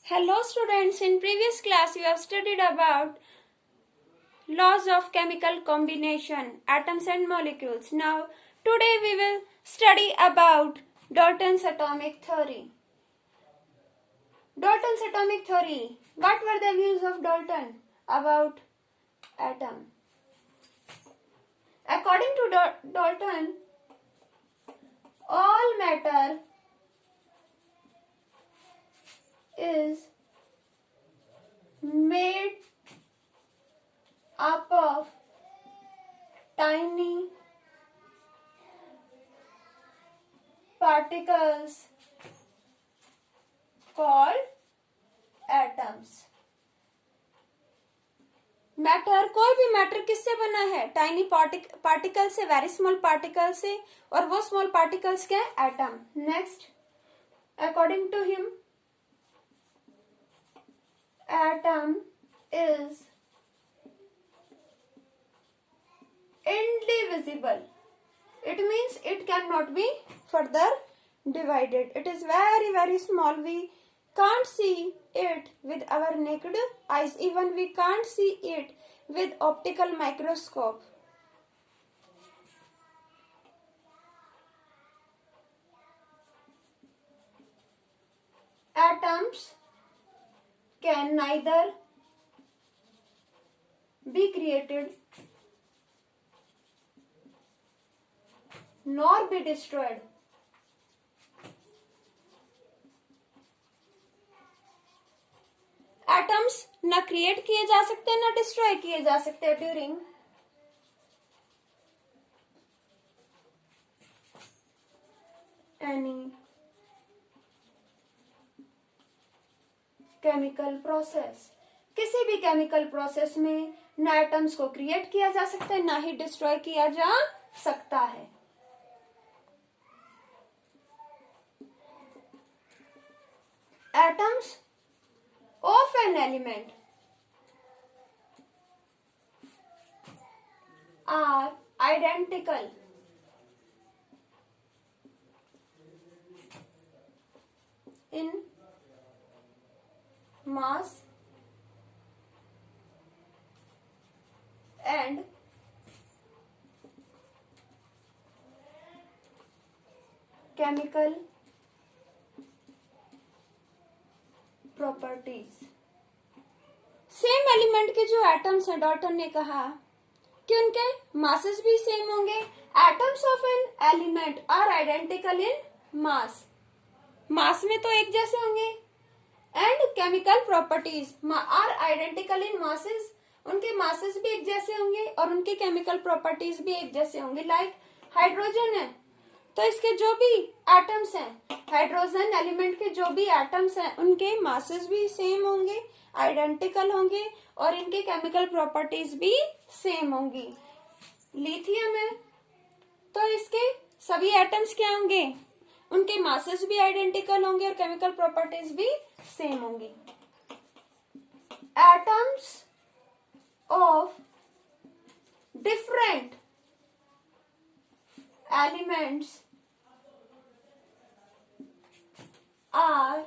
Hello students, in previous class you have studied about laws of chemical combination, atoms and molecules. Now today we will study about Dalton's atomic theory. Dalton's atomic theory. What were the views of Dalton about atom? According to Dalton, all matter is made up of tiny particles called atoms. Matter, कोई भी matter किससे बना है? Tiny particle से, very small particle से, और वो small particles क्या है? Atom. Next, according to him atom is indivisible. It means it cannot be further divided. It is very small. We can't see it with our naked eyes. Even we can't see it with optical microscope. Atoms can neither be created nor be destroyed. Atoms न create किए जा सकते न destroy किए जा सकते during any chemical process. किसी भी केमिकल प्रोसेस में न एटम्स को क्रिएट किया जा सकता है ना ही डिस्ट्रॉय किया जा सकता है. Atoms of an element are identical in mass and chemical properties. Same element के जो एटम्स हैं, डॉल्टन ने कहा कि उनके मासेस भी सेम होंगे. Atoms of an element are identical in mass. Mass में तो एक जैसे होंगे. And chemical properties are identical in masses. उनके मासेस भी एक जैसे होंगे और उनके केमिकल प्रॉपर्टीज भी एक जैसे होंगे. लाइक हाइड्रोजन है तो इसके जो भी एटम्स हैं, हाइड्रोजन एलिमेंट के जो भी एटम्स हैं उनके मासेस भी सेम होंगे, आइडेंटिकल होंगे और इनके केमिकल प्रॉपर्टीज भी सेम होंगी. लिथियम है तो इसके सभी एटम्स क्या होंगे? उनके मासेस भी आइडेंटिकल होंगे और केमिकल प्रॉपर्टीज भी सेम होंगी. Atoms of different elements are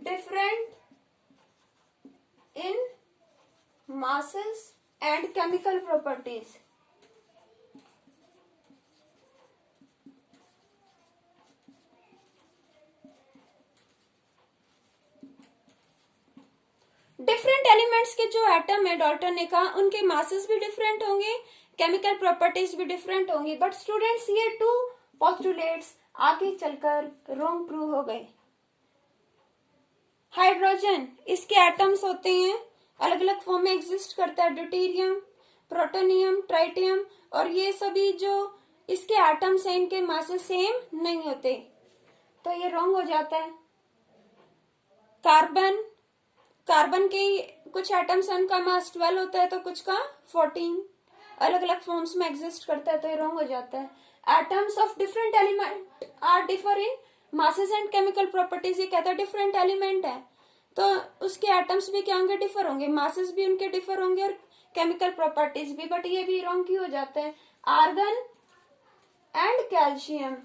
different in masses and chemical properties. Different elements के जो एटम है, डाल्टन ने कहा उनके मासेस भी डिफरेंट होंगे, केमिकल प्रॉपर्टीज भी डिफरेंट होंगी. बट स्टूडेंट्स ये टू पोस्टुलेट्स आगे चलकर रॉन्ग प्रूव हो गए. हाइड्रोजन, इसके एटम्स होते हैं अलग अलग फॉर्म में एग्जिस्ट करता है, ड्यूटेरियम, प्रोटोनियम, ट्राइटियम, और ये सभी जो इसके एटम्स हैं इनके मासेस सेम नहीं होते, तो ये रॉन्ग हो जाता है. कार्बन के कुछ एटम्स हैं उनका मास 12 होता है तो कुछ का 14, अलग अलग फॉर्म्स में एग्जिस्ट करता है तो ये रॉन्ग हो जाता है. Atoms of different element are differ in masses and chemical properties. ये कहता है डिफरेंट एलिमेंट है तो उसके एटम्स भी क्या होंगे? डिफर होंगे, मासेस भी उनके डिफर होंगे और केमिकल प्रॉपर्टीज भी. बट ये भी रॉन्ग क्यों हो जाता है? Argon and calcium,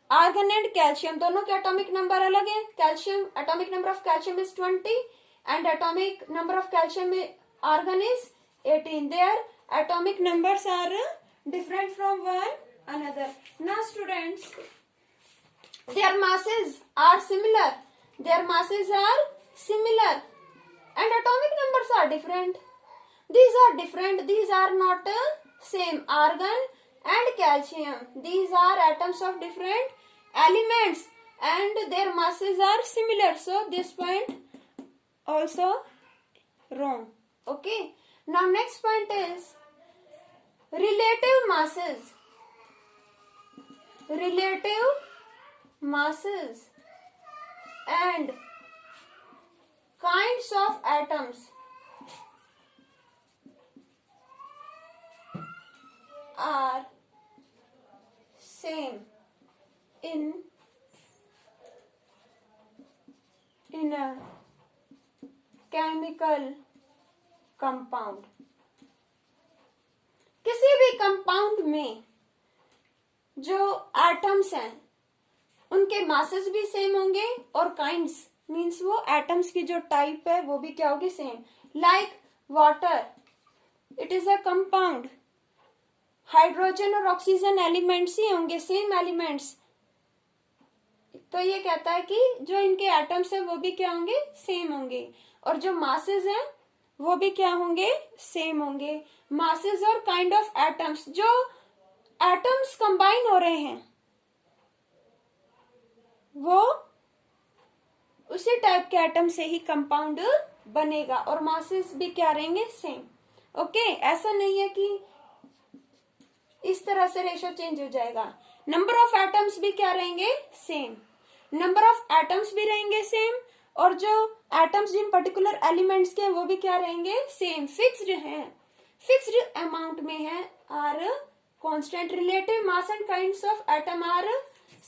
argon and calcium दोनों के एटॉमिक नंबर अलग है. Calcium, atomic number of calcium is 20 and atomic number of calcium argon is 18. Their atomic numbers are different from one another. Now students, their masses are similar. Their masses are similar and atomic numbers are different. These are different. These are not same. Argon and calcium. These are atoms of different elements and their masses are similar. So this point also wrong. Okay. Now next point is relative masses. Relative masses and kinds of atoms are same in a chemical compound. किसी भी compound में जो atoms हैं उनके masses भी same होंगे और kinds means वो एटम्स की जो टाइप है वो भी क्या होगी same. Like water, it is a compound. Hydrogen और ऑक्सीजन एलिमेंट्स ही होंगे, सेम एलिमेंट्स. तो ये कहता है कि जो इनके एटम्स है वो भी क्या होंगे सेम होंगे और जो मासेस हैं वो भी क्या होंगे सेम होंगे. मासेस और काइंड ऑफ एटम्स, जो एटम्स कंबाइन हो रहे हैं वो उसी टाइप के एटम से ही कंपाउंड बनेगा और मासेस भी क्या रहेंगे सेम. ओके, ऐसा नहीं है कि इस तरह से रेशो चेंज हो जाएगा. नंबर ऑफ एटम्स भी क्या रहेंगे सेम. नंबर ऑफ एटम्स भी रहेंगे सेम और जो एटम्स जिन पर्टिकुलर एलिमेंट्स के वो भी क्या रहेंगे सेम. फिक्स्ड हैं, फिक्स्ड अमाउंट में है. Are constant. Relative mass and kinds of atom are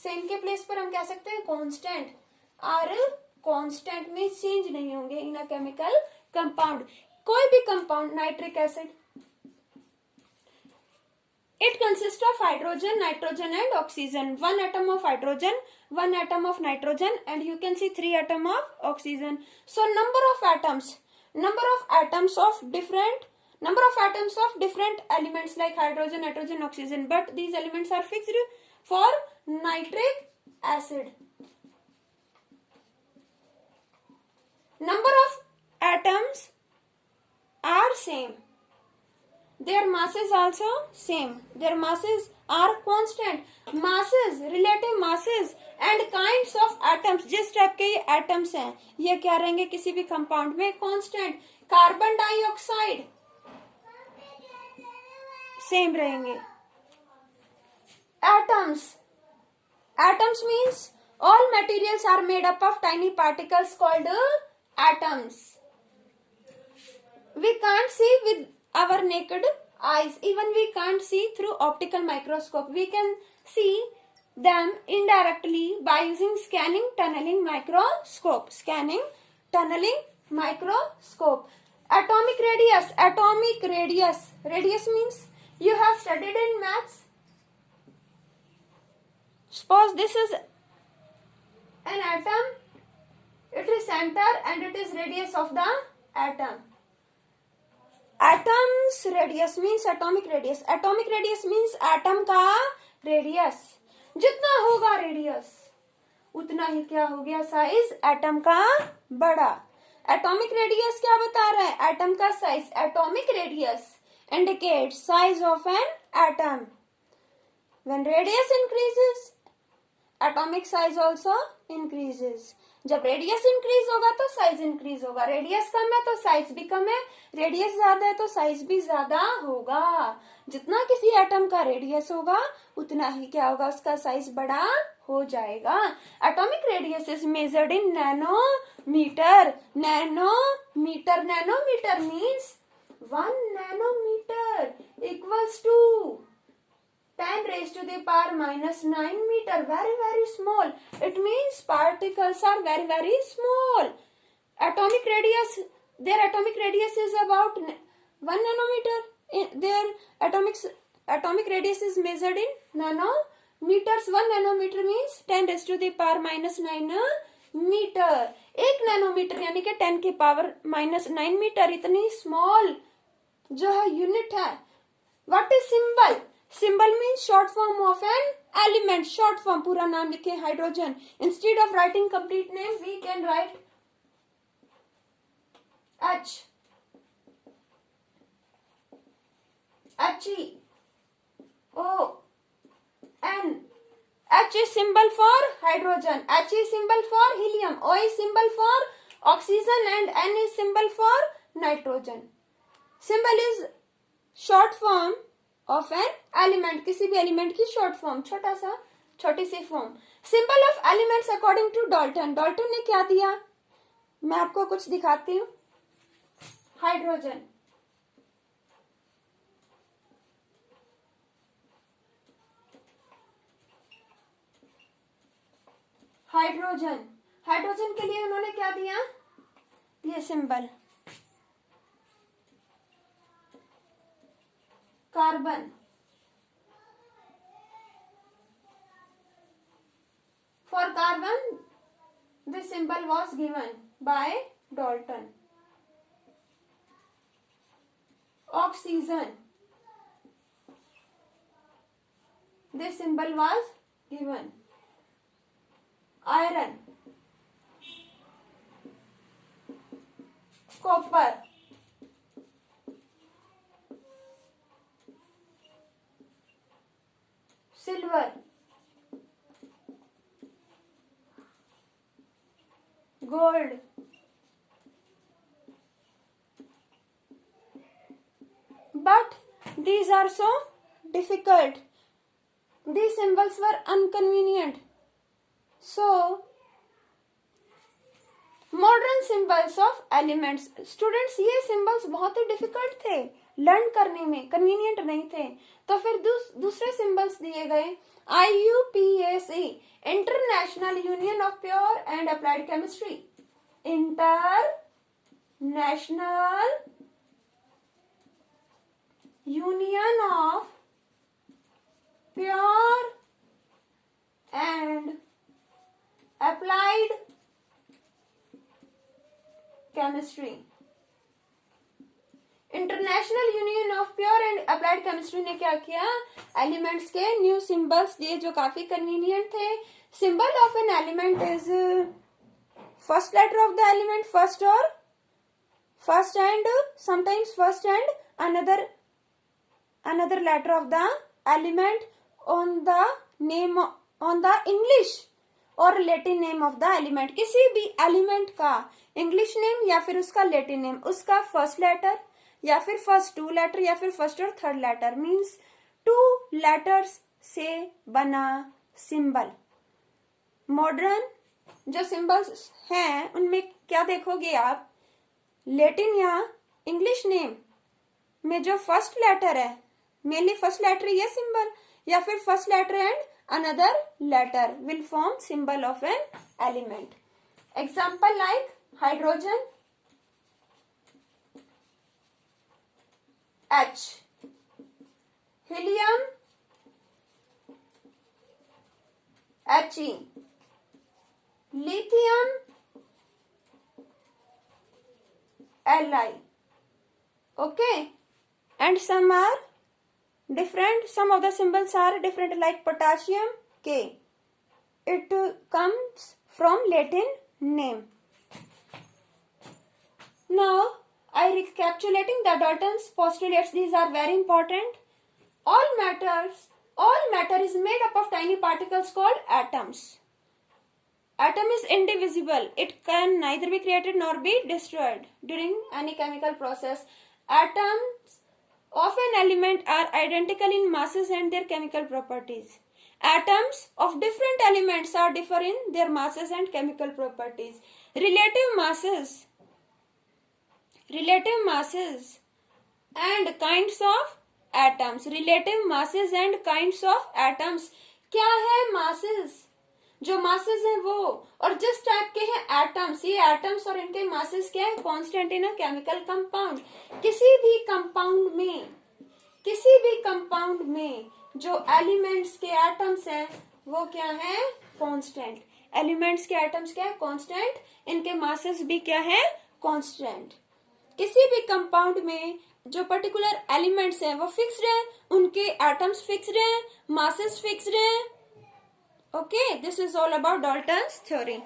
same के प्लेस पर हम कह सकते हैं कांस्टेंट. आर कांस्टेंट में चेंज नहीं होंगे इन अ केमिकल कंपाउंड. कोई भी compound, nitric acid, it consists of hydrogen, nitrogen and oxygen. One atom of hydrogen, one atom of nitrogen and you can see 3 atom of oxygen. So number of atoms of different elements like hydrogen, nitrogen, oxygen, but these elements are fixed for nitric acid. Number of atoms are same. Their masses also same. Their masses are constant. Masses, relative masses and kinds of atoms, जिस type के ये atoms हैं ये क्या रहेंगे किसी भी compound में कांस्टेंट. कार्बन डाइऑक्साइड सेम रहेंगे. Atoms means all materials are made up of tiny particles called atoms. We can't see with our naked eyes. Even we can't see through optical microscope. We can see them indirectly by using scanning tunneling microscope. Scanning tunneling microscope. Atomic radius. Radius means you have studied in maths. Suppose this is an atom. It is center and it is radius of the atom. Atom's radius means atomic radius. Atomic radius means atom का radius. जितना होगा radius उतना ही क्या हो गया size atom का बड़ा. Atomic radius क्या बता रहा है एटम का size. Atomic radius indicates size of an atom. When radius increases, atomic size also increases. जब रेडियस इंक्रीज होगा तो साइज इंक्रीज होगा. रेडियस कम है तो साइज भी कम है. रेडियस ज्यादा है तो साइज भी ज्यादा होगा. जितना किसी एटम का रेडियस होगा उतना ही क्या होगा उसका साइज बड़ा हो जाएगा. Atomic radius is measured in nanometre. Nanometre means 1 nanometer equals to 10 raised to the power minus 9 meter. Very, very small. It means particles are very, very small. Atomic radius, their atomic radius is about 1 nanometer. Their atomic radius is measured in nanometer. meters. 1 nanometer means 10⁻⁻⁹ metre. 1 nanometre यानी कि 10⁻⁻⁹ metre, इतनी small जो है unit है. What is symbol? Symbol means short form of an element. Short form, पूरा नाम लिखे hydrogen. Instead of writing complete name we can write H. HEON. H is symbol for hydrogen. H is symbol for helium. O is symbol for oxygen and N is symbol for nitrogen. Symbol is short form of an element. किसी भी element की short form, छोटी सी form. Symbol of elements according to Dalton. Dalton ने क्या दिया? मैं आपको कुछ दिखाती हूँ. हाइड्रोजन, हाइड्रोजन के लिए उन्होंने क्या दिया? ये symbol. Carbon, for carbon this symbol was given by Dalton. Oxygen, this symbol was given. Iron, copper, silver, gold, but these are so difficult. These symbols were inconvenient. So, modern symbols of elements. Students, ये symbols बहुत ही difficult थे learn करने में, convenient नहीं थे. तो फिर दूसरे symbols दिए गए. IUPAC, International Union of Pure and Applied Chemistry. International Union of Pure and Applied Chemistry. International union of pure and applied chemistry ने क्या किया? एलिमेंट्स के न्यू सिंबल्स दिए जो काफी कन्वीनियंट थे. Symbol of an element is first letter of the element, first and sometimes first and another letter of the element on the English or Latin name of the element. किसी भी element का English name या फिर उसका Latin name, उसका first letter या फिर first 2 letter या फिर फर्स्ट और थर्ड लेटर, मीन्स 2 लेटर्स से बना सिंबल. मॉडर्न जो सिंबल्स हैं उनमें क्या देखोगे आप? लेटिन या इंग्लिश नेम में जो फर्स्ट लेटर है, मेनली फर्स्ट लेटर ये सिंबल, या फिर first letter and another letter will form symbol of an element. Example like hydrogen H, helium He, lithium Li. Okay, and some are different. Some of the symbols are different, like potassium K. It comes from Latin name. Now I recapitulating the Dalton's postulates. These are very important. All matter is made up of tiny particles called atoms. Atom is indivisible. It can neither be created nor be destroyed during any chemical process. Atoms of an element are identical in masses and their chemical properties. Atoms of different elements are differ in their masses and chemical properties. Relative masses and kinds of atoms. Relative masses and kinds of atoms. क्या है masses? जो masses हैं वो, और जिस type के हैं atoms. ये atoms और इनके masses क्या है? Constant in a chemical compound. किसी भी compound में जो एलिमेंट्स के एटम्स हैं वो क्या है, कांस्टेंट। एलिमेंट्स के एटम्स क्या है, कांस्टेंट, इनके मासेस भी क्या है, कांस्टेंट। किसी भी कंपाउंड में जो पर्टिकुलर एलिमेंट्स हैं वो फिक्स्ड हैं, उनके एटम्स फिक्स्ड हैं, मासेस फिक्स्ड हैं। Okay, this is all about Dalton's theory.